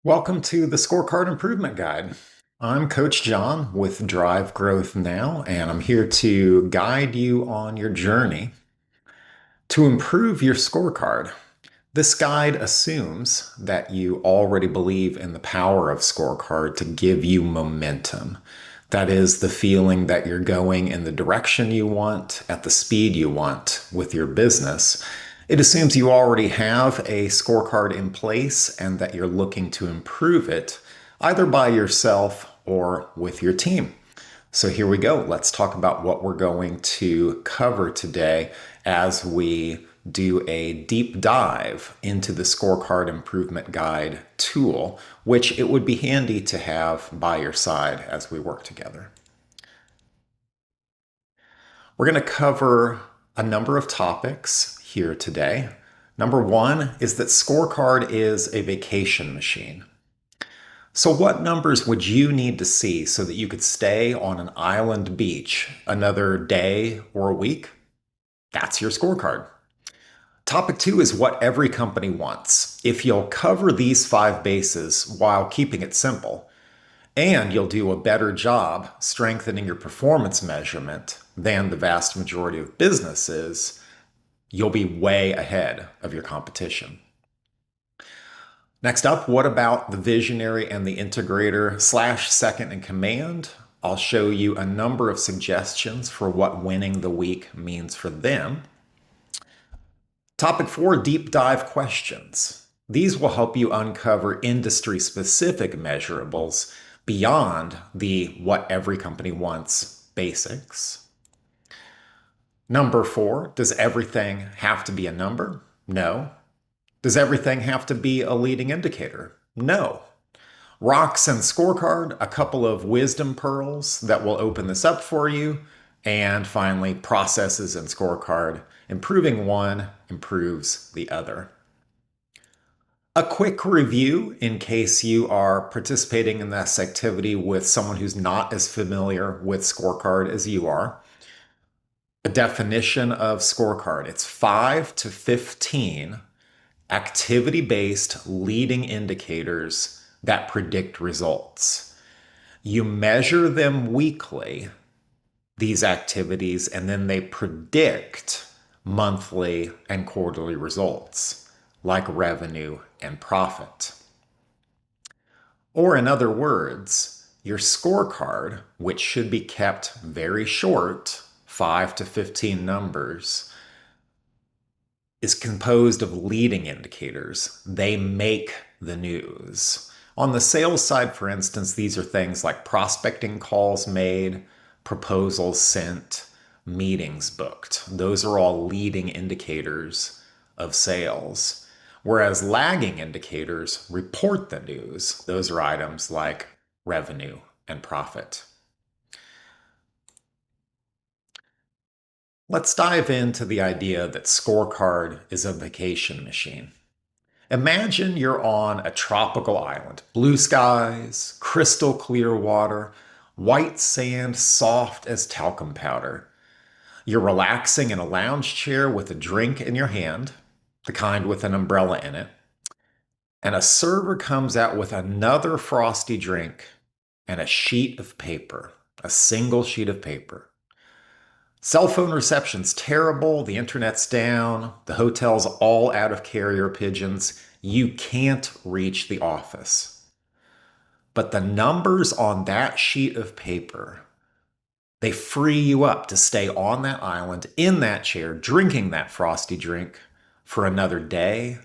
Welcome to the Scorecard Improvement Guide. I'm Coach John with Drive Growth Now, and I'm here to guide you on your journey to improve your scorecard. This guide assumes that you already believe in the power of scorecard to give you momentum. That is the feeling that you're going in the direction you want, at the speed you want with your business. It assumes you already have a scorecard in place and that you're looking to improve it either by yourself or with your team. So here we go. Let's talk about what we're going to cover today as we do a deep dive into the Scorecard Improvement Guide tool, which it would be handy to have by your side as we work together. We're going to cover a number of topics here today. Number one is that Scorecard is a vacation machine. So what numbers would you need to see so that you could stay on an island beach another day or a week? That's your scorecard. Topic two is what every company wants. If you'll cover these 5 bases while keeping it simple, and you'll do a better job strengthening your performance measurement than the vast majority of businesses, you'll be way ahead of your competition. Next up, what about the Visionary and the Integrator / second in command? I'll show you a number of suggestions for what winning the week means for them. Topic 4, deep dive questions. These will help you uncover industry-specific measurables beyond the what every company wants basics. Number 4, does everything have to be a number? No. Does everything have to be a leading indicator? No. Rocks and scorecard, a couple of wisdom pearls that will open this up for you. And finally, processes and scorecard. Improving one improves the other. A quick review in case you are participating in this activity with someone who's not as familiar with scorecard as you are. A definition of scorecard. It's 5 to 15 activity-based leading indicators that predict results. You measure them weekly, these activities, and then they predict monthly and quarterly results, like revenue and profit. Or in other words, your scorecard, which should be kept very short, 5 to 15 numbers, is composed of leading indicators. They make the news. On the sales side, for instance, these are things like prospecting calls made, proposals sent, meetings booked. Those are all leading indicators of sales. Whereas lagging indicators report the news. Those are items like revenue and profit. Let's dive into the idea that Scorecard is a vacation machine. Imagine you're on a tropical island, blue skies, crystal clear water, white sand soft as talcum powder. You're relaxing in a lounge chair with a drink in your hand, the kind with an umbrella in it, and a server comes out with another frosty drink and a sheet of paper, a single sheet of paper. Cell phone reception's terrible, the internet's down, the hotel's all out of carrier pigeons. You can't reach the office. But the numbers on that sheet of paper, they free you up to stay on that island, in that chair, drinking that frosty drink for another day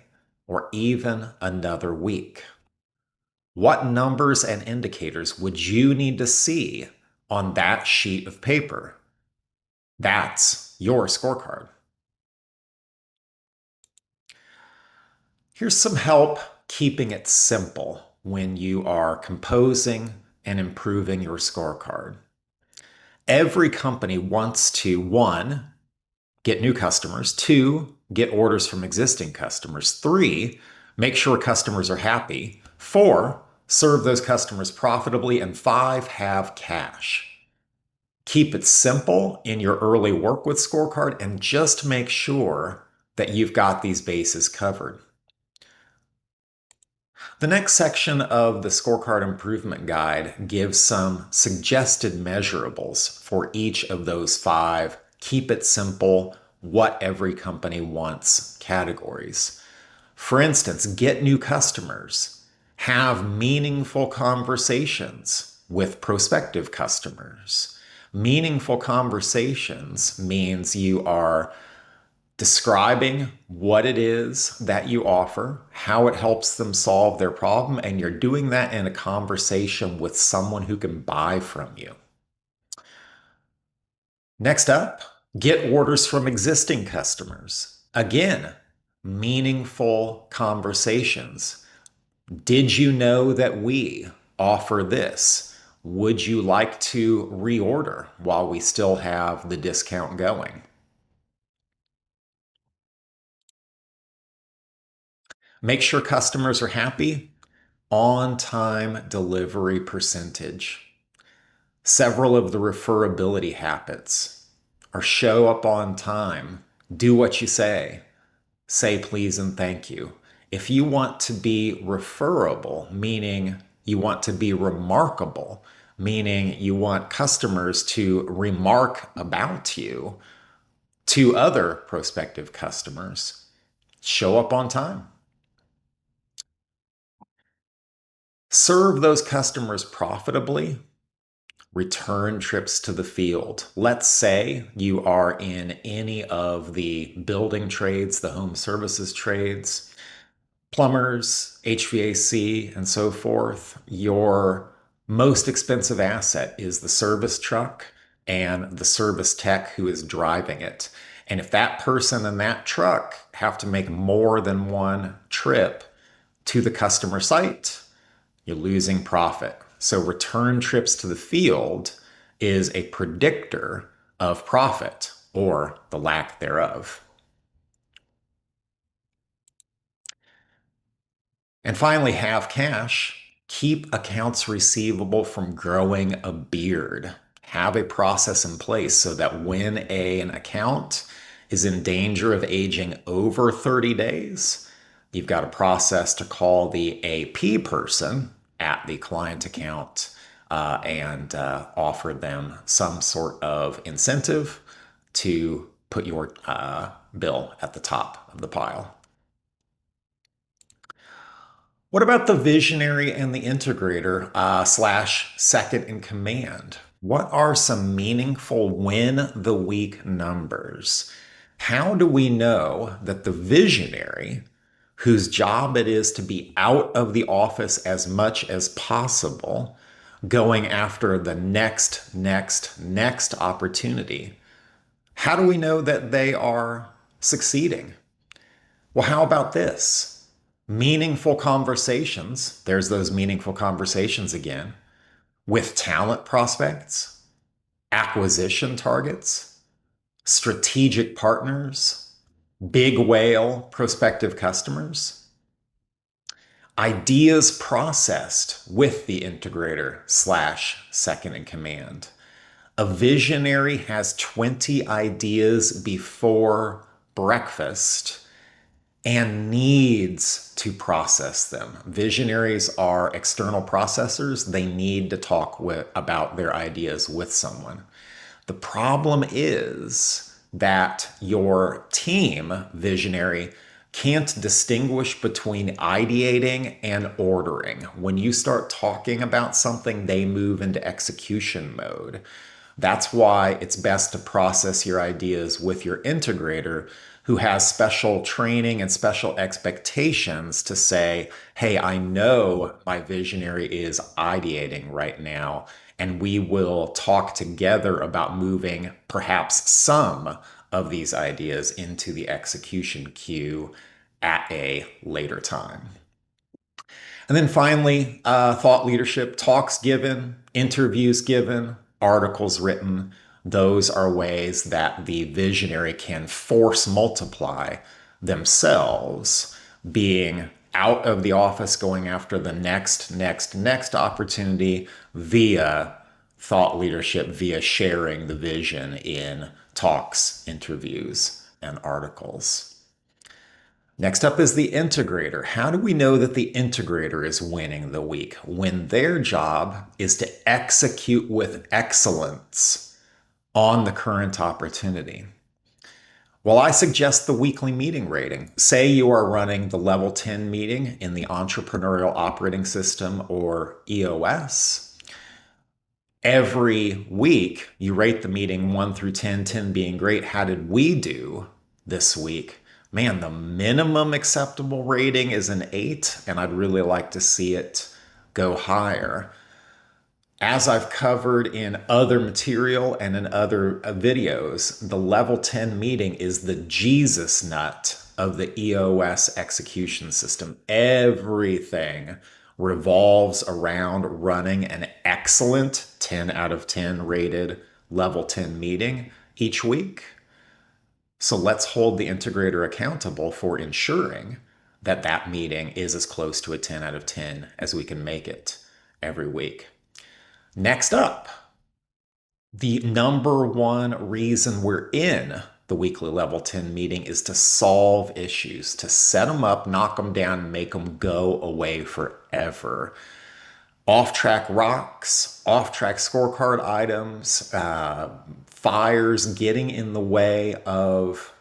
or even another week. What numbers and indicators would you need to see on that sheet of paper? That's your scorecard. Here's some help keeping it simple when you are composing and improving your scorecard. Every company wants to, 1, get new customers, 2, get orders from existing customers, 3, make sure customers are happy, 4, serve those customers profitably, and 5, have cash. Keep it simple in your early work with Scorecard and just make sure that you've got these bases covered. The next section of the Scorecard Improvement Guide gives some suggested measurables for each of those five keep it simple, what every company wants categories. For instance, get new customers, have meaningful conversations with prospective customers. Meaningful conversations means you are describing what it is that you offer, how it helps them solve their problem, and you're doing that in a conversation with someone who can buy from you. Next up, get orders from existing customers. Again, meaningful conversations. Did you know that we offer this? Would you like to reorder while we still have the discount going? Make sure customers are happy. On time delivery percentage. Several of the referability habits are show up on time, do what you say please and thank you. If you want to be referable, meaning you want to be remarkable, meaning you want customers to remark about you to other prospective customers, show up on time. Serve those customers profitably. Return trips to the field. Let's say you are in any of the building trades, the home services trades, plumbers, HVAC, and so forth. Your most expensive asset is the service truck and the service tech who is driving it. And if that person and that truck have to make more than one trip to the customer site, you're losing profit. So return trips to the field is a predictor of profit or the lack thereof. And finally, have cash. Keep accounts receivable from growing a beard. Have a process in place so that when an account is in danger of aging over 30 days, you've got a process to call the AP person at the client account and offer them some sort of incentive to put your bill at the top of the pile. What about the visionary and the integrator slash second in command? What are some meaningful win the week numbers? How do we know that the visionary, whose job it is to be out of the office as much as possible, going after the next opportunity, how do we know that they are succeeding? Well, how about this? Meaningful conversations, there's those meaningful conversations again, with talent prospects, acquisition targets, strategic partners, big whale prospective customers, ideas processed with the integrator slash second in command. A visionary has 20 ideas before breakfast and needs to process them. Visionaries are external processors. They need to talk about their ideas with someone. The problem is that your team, visionary, can't distinguish between ideating and ordering. When you start talking about something, they move into execution mode. That's why it's best to process your ideas with your integrator, who has special training and special expectations to say, hey, I know my visionary is ideating right now, and we will talk together about moving perhaps some of these ideas into the execution queue at a later time. And then finally, thought leadership, talks given, interviews given, articles written. Those are ways that the visionary can force multiply themselves, being out of the office, going after the next opportunity via thought leadership, via sharing the vision in talks, interviews, and articles. Next up is the integrator. How do we know that the integrator is winning the week? When their job is to execute with excellence on the current opportunity. Well, I suggest the weekly meeting rating. Say you are running the level 10 meeting in the Entrepreneurial Operating System, or EOS. Every week, you rate the meeting 1 through 10, 10 being great. How did we do this week? Man, the minimum acceptable rating is an 8, and I'd really like to see it go higher. As I've covered in other material and in other videos, the level 10 meeting is the Jesus nut of the EOS execution system. Everything revolves around running an excellent 10 out of 10 rated level 10 meeting each week. So let's hold the integrator accountable for ensuring that that meeting is as close to a 10 out of 10 as we can make it every week. Next up, the number one reason we're in the weekly level 10 meeting is to solve issues, to set them up, knock them down, and make them go away forever. Off-track rocks, off-track scorecard items, fires getting in the way of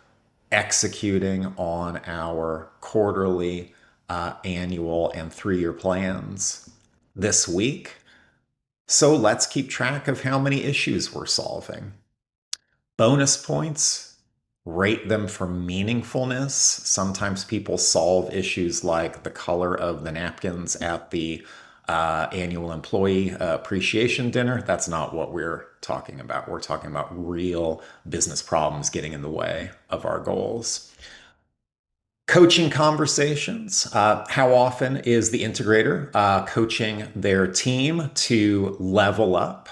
executing on our quarterly, annual, and 3-year plans this week. So let's keep track of how many issues we're solving. Bonus points, rate them for meaningfulness. Sometimes people solve issues like the color of the napkins at the annual employee appreciation dinner. That's not what we're talking about. We're talking about real business problems getting in the way of our goals. Coaching conversations. How often is the integrator coaching their team to level up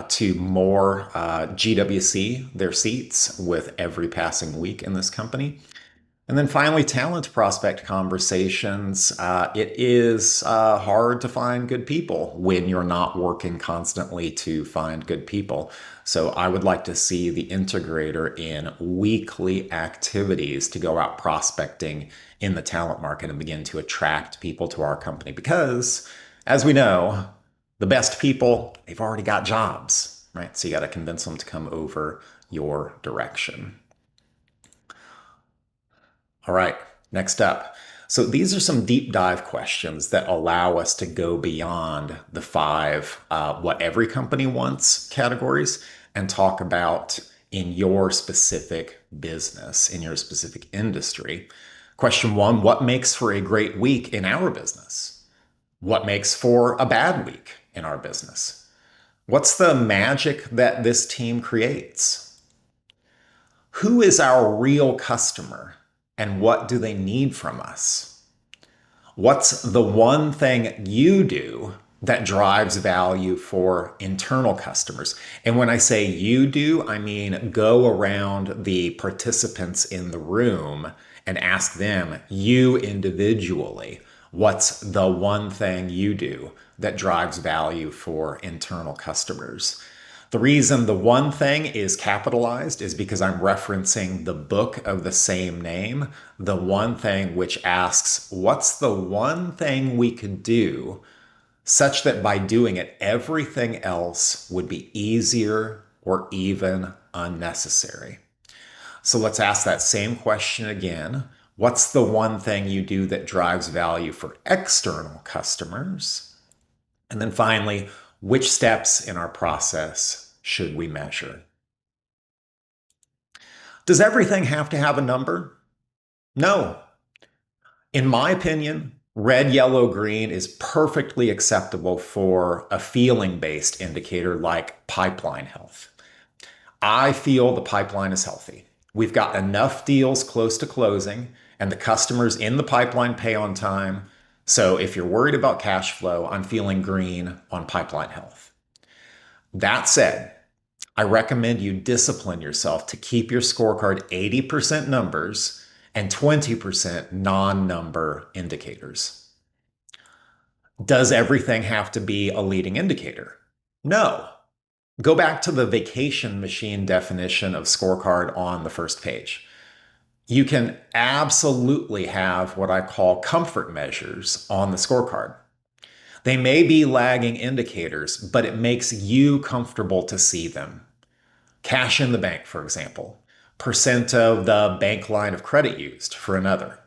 to more GWC, their seats, with every passing week in this company? And then finally, talent prospect conversations. It is hard to find good people when you're not working constantly to find good people. So I would like to see the integrator in weekly activities to go out prospecting in the talent market and begin to attract people to our company. Because, as we know, the best people, they've already got jobs, right? So you got to convince them to come over your direction. All right, next up. So these are some deep dive questions that allow us to go beyond the 5 what every company wants categories and talk about in your specific business, in your specific industry. Question 1, what makes for a great week in our business? What makes for a bad week in our business? What's the magic that this team creates? Who is our real customer? And what do they need from us? What's the one thing you do that drives value for internal customers? And when I say you do, I mean go around the participants in the room and ask them, you individually, what's the one thing you do that drives value for internal customers? The reason the one thing is capitalized is because I'm referencing the book of the same name, The One Thing, which asks, what's the one thing we could do such that by doing it, everything else would be easier or even unnecessary? So let's ask that same question again. What's the one thing you do that drives value for external customers? And then finally, which steps in our process should we measure? Does everything have to have a number? No. In my opinion, red, yellow, green is perfectly acceptable for a feeling-based indicator like pipeline health. I feel the pipeline is healthy. We've got enough deals close to closing, and the customers in the pipeline pay on time. So if you're worried about cash flow, I'm feeling green on pipeline health. That said, I recommend you discipline yourself to keep your scorecard 80% numbers and 20% non-number indicators. Does everything have to be a leading indicator? No. Go back to the vacation machine definition of scorecard on the first page. You can absolutely have what I call comfort measures on the scorecard. They may be lagging indicators, but it makes you comfortable to see them. Cash in the bank, for example, percent of the bank line of credit used for another.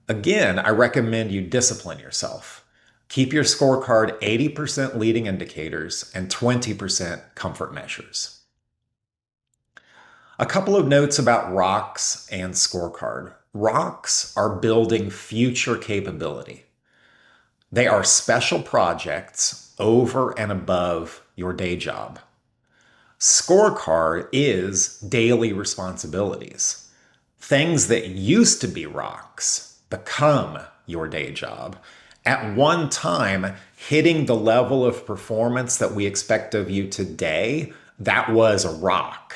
Again, I recommend you discipline yourself. Keep your scorecard 80% leading indicators and 20% comfort measures. A couple of notes about rocks and scorecard. Rocks are building future capability. They are special projects over and above your day job. Scorecard is daily responsibilities. Things that used to be rocks become your day job. At one time, hitting the level of performance that we expect of you today, that was a rock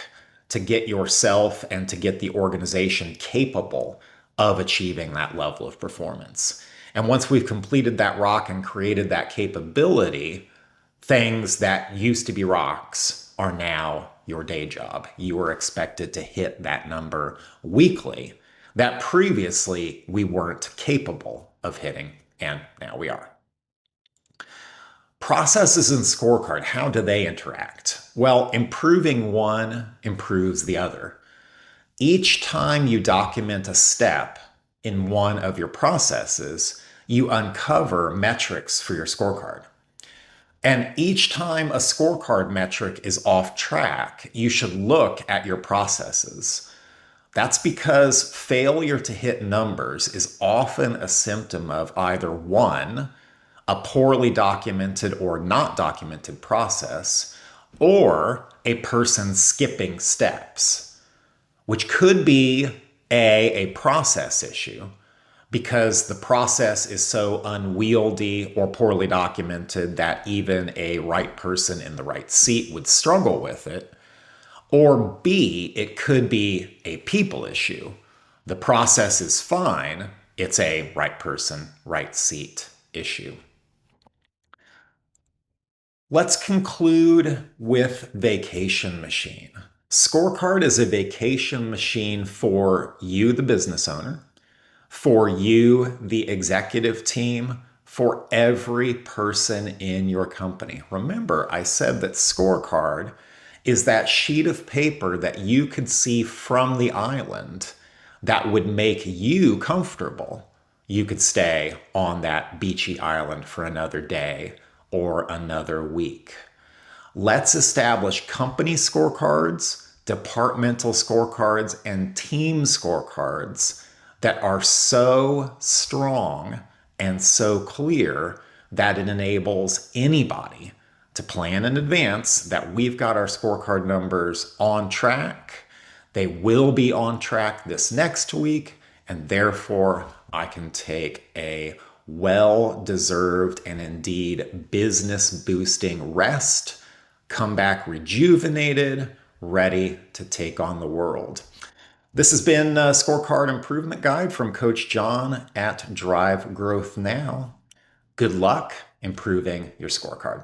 to get yourself and to get the organization capable of achieving that level of performance. And once we've completed that rock and created that capability, things that used to be rocks are now your day job. You are expected to hit that number weekly that previously we weren't capable of hitting, and now we are. Processes and scorecard, how do they interact? Well, improving one improves the other. Each time you document a step in one of your processes, you uncover metrics for your scorecard. And each time a scorecard metric is off track, you should look at your processes. That's because failure to hit numbers is often a symptom of either one, a poorly documented or not documented process, or a person skipping steps, which could be a process issue because the process is so unwieldy or poorly documented that even a right person in the right seat would struggle with it. Or B, it could be a people issue. The process is fine, it's a right person, right seat issue. Let's conclude with vacation machine. Scorecard is a vacation machine for you, the business owner, for you, the executive team, for every person in your company. Remember, I said that scorecard is that sheet of paper that you could see from the island that would make you comfortable. You could stay on that beachy island for another day or another week. Let's establish company scorecards, departmental scorecards, and team scorecards that are so strong and so clear that it enables anybody to plan in advance that we've got our scorecard numbers on track. They will be on track this next week, and therefore I can take a well-deserved and indeed business-boosting rest, come back rejuvenated, ready to take on the world. This has been a Scorecard Improvement Guide from Coach John at Drive Growth Now. Good luck improving your scorecard.